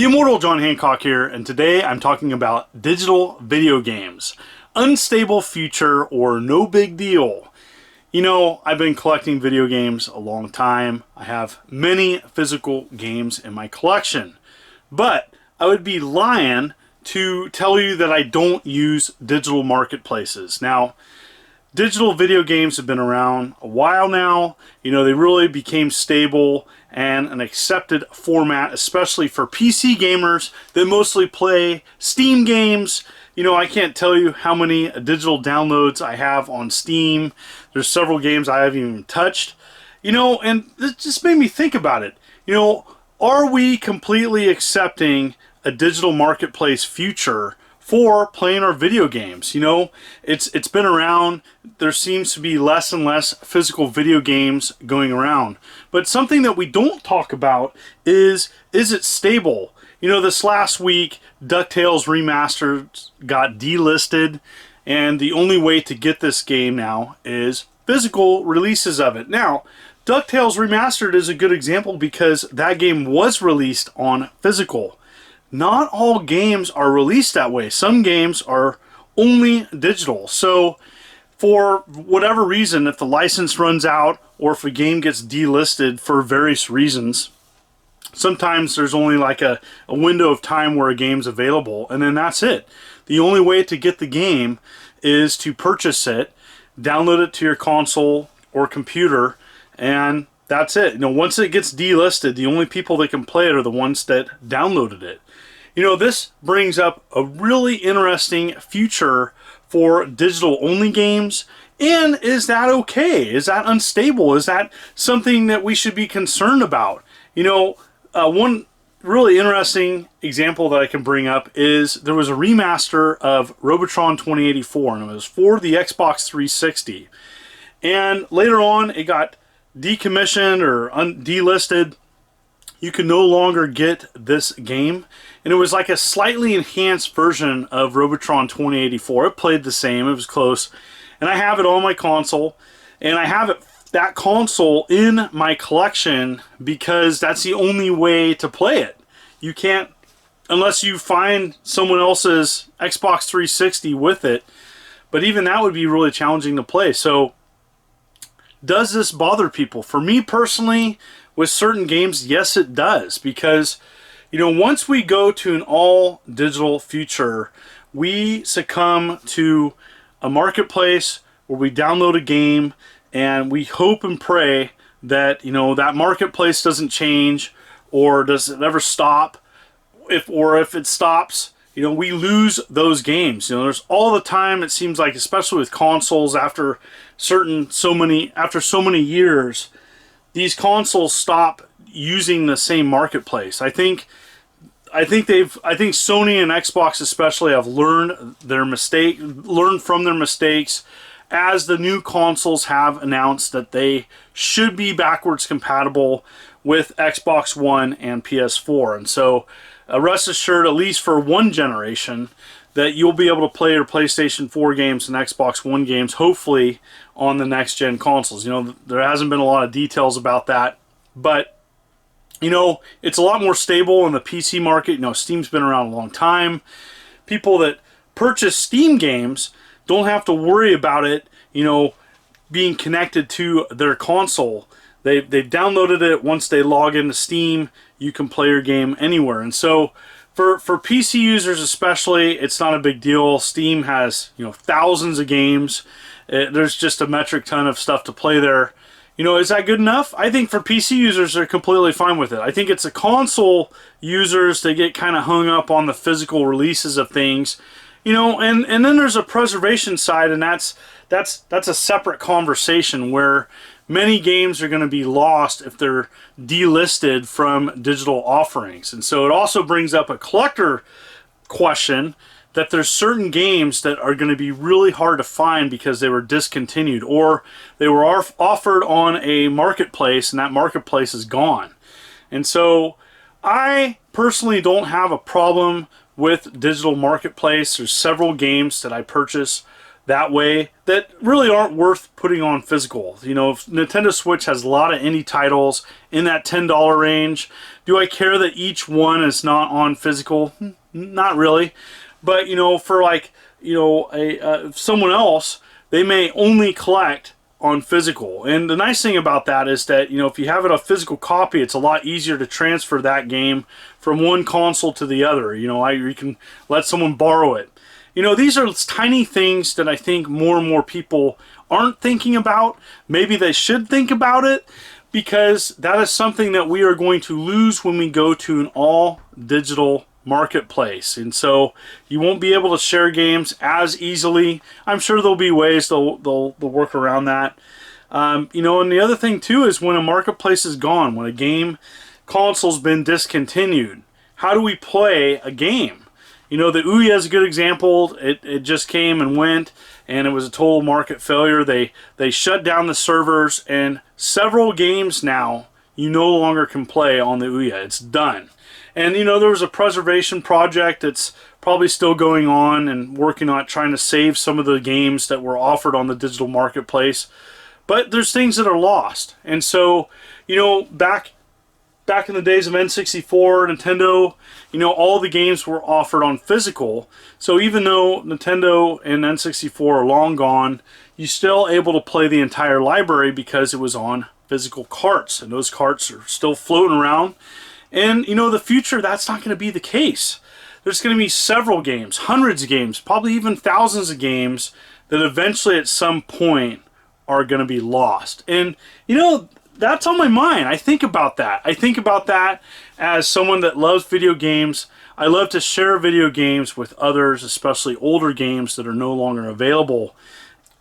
The Immortal John Hancock here, and today I'm talking about digital video games. Unstable future or no big deal. You know, I've been collecting video games a long time. I have many physical games in my collection. But I would be lying to tell you that I don't use digital marketplaces. Now, digital video games have been around a while now. You know, they really became stable and an accepted format, especially for PC gamers that mostly play Steam games. You know, I can't tell you how many digital downloads I have on Steam. There's several games I haven't even touched. You know, and it just made me think about it. You know, are we completely accepting a digital marketplace future for playing our video games? You know, it's been around. There seems to be less and less physical video games going around. But something that we don't talk about is it stable? You know, this last week, DuckTales Remastered got delisted, and the only way to get this game now is physical releases of it. Now, DuckTales Remastered is a good example because that game was released on physical. Not all games are released that way. Some games are only digital. So for whatever reason, if the license runs out or if a game gets delisted for various reasons, sometimes there's only like a window of time where a game's available, and then that's it. The only way to get the game is to purchase it, download it to your console or computer, and that's it. You know, once it gets delisted, the only people that can play it are the ones that downloaded it. You know, this brings up a really interesting future for digital-only games. And is that okay? Is that unstable? Is that something that we should be concerned about? You know, one really interesting example that I can bring up is there was a remaster of Robotron 2084, and it was for the Xbox 360. And later on, it got decommissioned or delisted. You could no longer get this game, and it was like a slightly enhanced version of Robotron 2084. It played the same, it was close, and I have it on my console, and I have that console in my collection because that's the only way to play it. You can't, unless you find someone else's Xbox 360 with it, but even that would be really challenging to play. So does this bother people? For me personally, with certain games, yes it does, because you know, once we go to an all digital future, we succumb to a marketplace where we download a game and we hope and pray that, you know, that marketplace doesn't change, or does it ever stop. If it stops, you know, we lose those games. You know, there's all the time, it seems like, especially with consoles, after so many years, these consoles stop using the same marketplace. I think Sony and Xbox especially have learned from their mistakes, as the new consoles have announced that they should be backwards compatible with Xbox One and PS4. And so rest assured, at least for one generation, that you'll be able to play your PlayStation 4 games and Xbox One games, hopefully, on the next gen consoles. You know, there hasn't been a lot of details about that, but you know, it's a lot more stable in the PC market. You know, Steam's been around a long time. People that purchase Steam games don't have to worry about it, you know, being connected to their console. They've downloaded it. Once they log into Steam, you can play your game anywhere. And so for PC users especially, it's not a big deal. Steam has, you know, thousands of games. There's just a metric ton of stuff to play there. You know, is that good enough? I think for PC users, they're completely fine with it. I think it's the console users that get kind of hung up on the physical releases of things. You know, and then there's a preservation side, and that's a separate conversation where many games are going to be lost if they're delisted from digital offerings. And so it also brings up a collector question, that there's certain games that are going to be really hard to find because they were discontinued, or they were offered on a marketplace and that marketplace is gone. And so I personally don't have a problem with digital marketplace. There's several games that I purchase that way that really aren't worth putting on physical. You know, if Nintendo Switch has a lot of indie titles in that $10 range. Do I care that each one is not on physical? Not really. But, you know, for like, you know, someone else, they may only collect on physical. And the nice thing about that is that, you know, if you have it a physical copy, it's a lot easier to transfer that game from one console to the other. You know, you can let someone borrow it. You know, these are tiny things that I think more and more people aren't thinking about. Maybe they should think about it, because that is something that we are going to lose when we go to an all digital marketplace. And so you won't be able to share games as easily. I'm sure there'll be ways they'll work around that. You know, and the other thing too is when a marketplace is gone, when a game console's been discontinued, how do we play a game? You know, the Ouya is a good example. It just came and went, and it was a total market failure. They shut down the servers, and several games now you no longer can play on the Ouya. It's done. And, you know, there was a preservation project that's probably still going on and working on trying to save some of the games that were offered on the digital marketplace. But there's things that are lost. And so, you know, back in the days of N64, Nintendo, you know, all the games were offered on physical. So even though Nintendo and N64 are long gone, you're still able to play the entire library because it was on physical carts. And those carts are still floating around. And, you know, the future, that's not going to be the case. There's going to be several games, hundreds of games, probably even thousands of games that eventually at some point are going to be lost. And, you know, that's on my mind. I think about that. I think about that as someone that loves video games. I love to share video games with others, especially older games that are no longer available.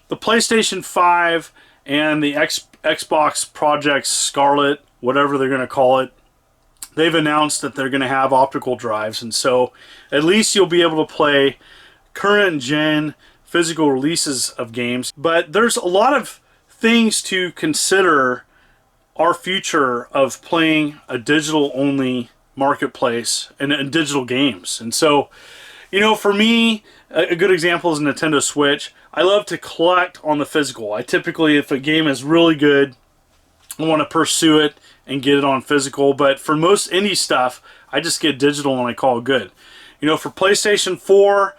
The PlayStation 5 and the Xbox Project Scarlet, whatever they're going to call it, they've announced that they're going to have optical drives. And so at least you'll be able to play current gen physical releases of games. But there's a lot of things to consider our future of playing a digital only marketplace and digital games. And so, you know, for me, a good example is Nintendo Switch. I love to collect on the physical. I typically, if a game is really good, I want to pursue it and get it on physical. But for most indie stuff, I just get digital and I call it good. You know, for PlayStation 4,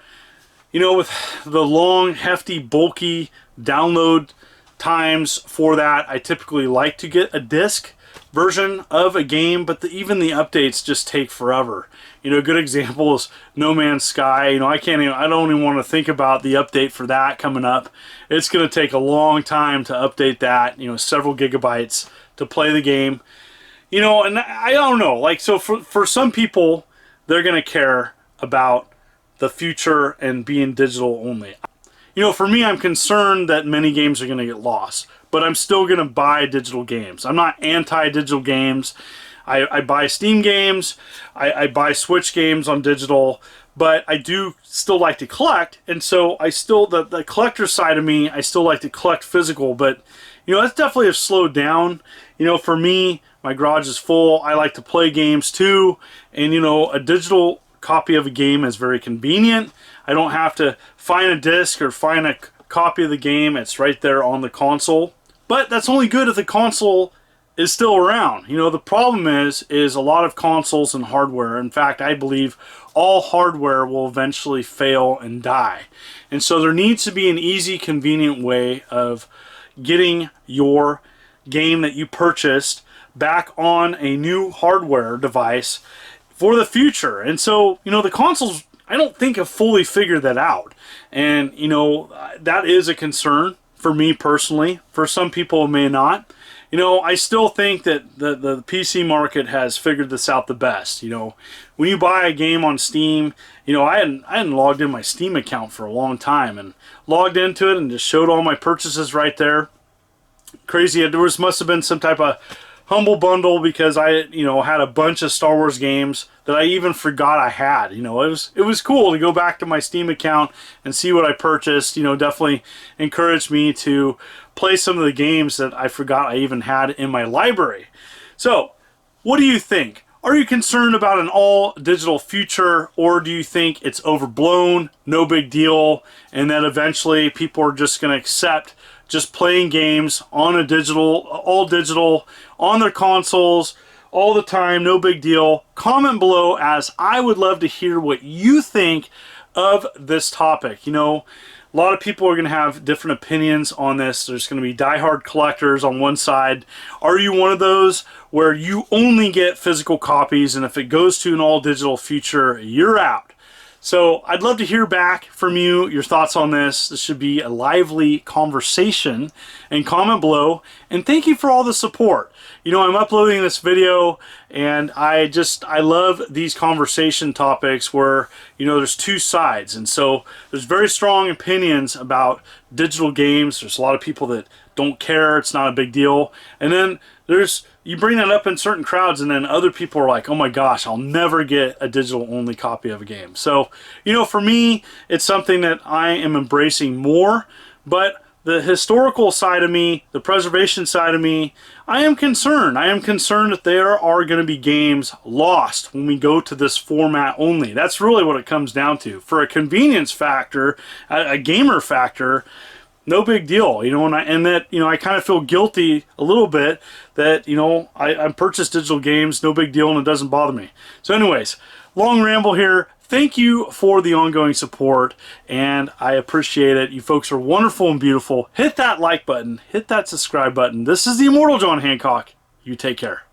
you know, with the long, hefty, bulky download times for that, I typically like to get a disc version of a game, but even the updates just take forever. You know, a good example is No Man's Sky. You know, I don't even want to think about the update for that coming up. It's going to take a long time to update that, you know, several gigabytes to play the game. You know, and I don't know, like, so for some people, they're going to care about the future and being digital only. You know, for me, I'm concerned that many games are going to get lost, but I'm still going to buy digital games. I'm not anti-digital games. I buy Steam games, I buy Switch games on digital, but I do still like to collect, and so I still, the collector side of me, I still like to collect physical, but, you know, that's definitely have slowed down. You know, for me, my garage is full. I like to play games too, and, you know, a digital copy of a game is very convenient. I don't have to find a disc or find a copy of the game. It's right there on the console. But that's only good if the console is still around. You know, the problem is a lot of consoles and hardware. In fact, I believe all hardware will eventually fail and die. And so there needs to be an easy, convenient way of getting your game that you purchased back on a new hardware device for the future. And so, you know, the consoles, I don't think have fully figured that out. And, you know, that is a concern for me personally. For some people, it may not. You know, I still think that the PC market has figured this out the best. You know, when you buy a game on Steam, you know, I hadn't logged in my Steam account for a long time, and logged into it and just showed all my purchases right there. Crazy. There must have been some type of humble bundle because I, you know, had a bunch of Star Wars games that I even forgot I had. You know, it was cool to go back to my Steam account and see what I purchased. You know, definitely encouraged me to play some of the games that I forgot I even had in my library. So, what do you think? Are you concerned about an all digital future, or do you think it's overblown, no big deal, and that eventually people are just going to accept just playing games on a digital, all digital, on their consoles all the time, no big deal? Comment below, as I would love to hear what you think of this topic. You know, a lot of people are going to have different opinions on this. There's going to be diehard collectors on one side. Are you one of those where you only get physical copies, and if it goes to an all digital future, you're out? So I'd love to hear back from you, your thoughts on this. This should be a lively conversation, and comment below. And thank you for all the support. You know, I'm uploading this video, and I love these conversation topics where, you know, there's two sides. And so there's very strong opinions about digital games. There's a lot of people that don't care, it's not a big deal. And then you bring that up in certain crowds, and then other people are like, oh my gosh, I'll never get a digital only copy of a game. So, you know, for me, it's something that I am embracing more. But the historical side of me, the preservation side of me, I am concerned. I am concerned that there are going to be games lost when we go to this format only. That's really what it comes down to. For a convenience factor, a gamer factor, no big deal, you know, and that, you know, I kind of feel guilty a little bit that, you know, I purchased digital games, no big deal, and it doesn't bother me. So anyways, long ramble here. Thank you for the ongoing support, and I appreciate it. You folks are wonderful and beautiful. Hit that like button, hit that subscribe button. This is the Immortal John Hancock. You take care.